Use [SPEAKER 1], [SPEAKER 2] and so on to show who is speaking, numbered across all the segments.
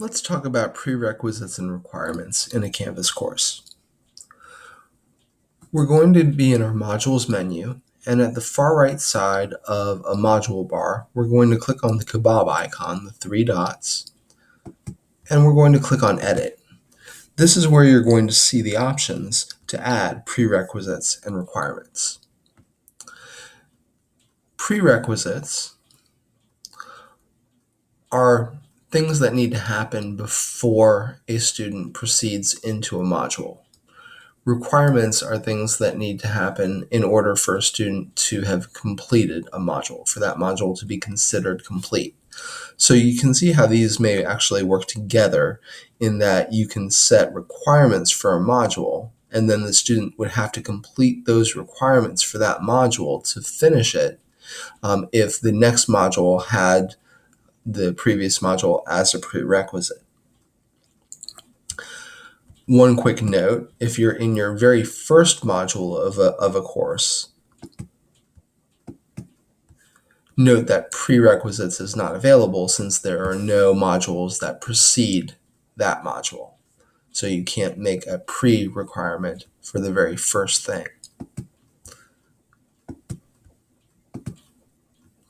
[SPEAKER 1] Let's talk about prerequisites and requirements in a Canvas course. We're going to be in our modules menu, and at the far right side of a module bar, we're going to click on the kebab icon, the three dots, and we're going to click on Edit. This is where you're going to see the options to add prerequisites and requirements. Prerequisites are things that need to happen before a student proceeds into a module. Requirements are things that need to happen in order for a student to have completed a module, for that module to be considered complete. So you can see how these may actually work together in that you can set requirements for a module, and then the student would have to complete those requirements for that module to finish it if the next module had the previous module as a prerequisite. One quick note, if you're in your very first module of a course, note that prerequisites is not available since there are no modules that precede that module. So you can't make a pre-requirement for the very first thing.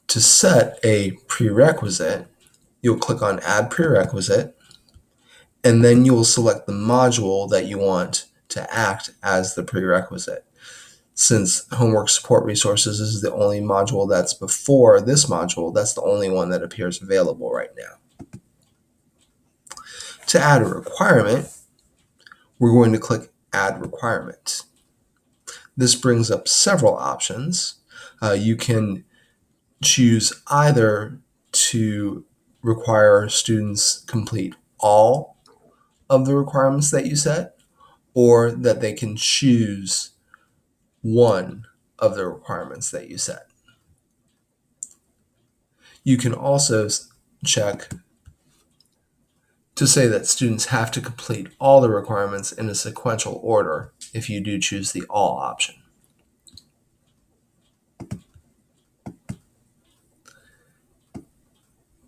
[SPEAKER 1] To set a prerequisite, you'll click on Add Prerequisite, and then you will select the module that you want to act as the prerequisite. Since Homework Support Resources is the only module that's before this module, that's the only one that appears available right now. To add a requirement, we're going to click Add Requirement. This brings up several options. You can choose either to require students complete all of the requirements that you set, or that they can choose one of the requirements that you set. You can also check to say that students have to complete all the requirements in a sequential order if you do choose the all option.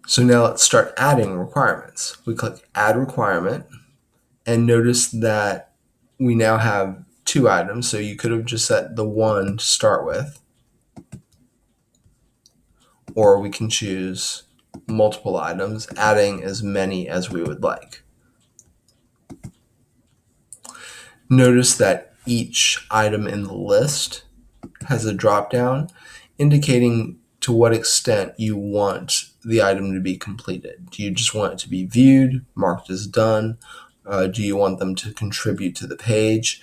[SPEAKER 1] So now let's start adding requirements. We click Add Requirement, and notice that we now have two items. So you could have just set the one to start with, or we can choose multiple items, adding as many as we would like. Notice that each item in the list has a drop-down indicating to what extent you want the item to be completed. Do you just want it to be viewed, marked as done? Do you want them to contribute to the page?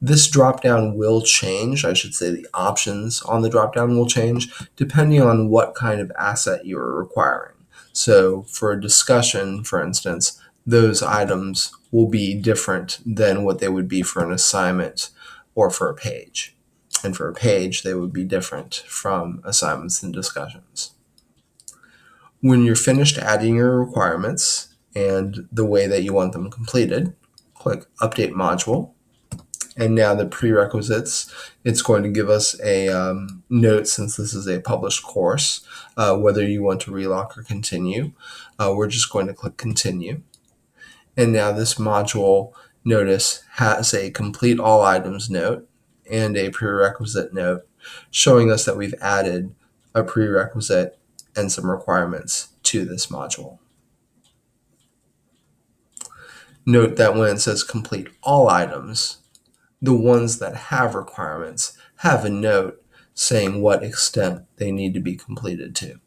[SPEAKER 1] This drop-down will change. I should say the options on the drop-down will change depending on what kind of asset you're requiring. So for a discussion, for instance, those items will be different than what they would be for an assignment or for a page. And for a page, they would be different from assignments and discussions. When you're finished adding your requirements and the way that you want them completed, click Update Module. And now the prerequisites, it's going to give us a note, since this is a published course, whether you want to relock or continue. We're just going to click Continue. And now this module, notice, has a Complete All Items note and a prerequisite note, showing us that we've added a prerequisite and some requirements to this module. Note that when it says Complete All Items, the ones that have requirements have a note saying what extent they need to be completed to.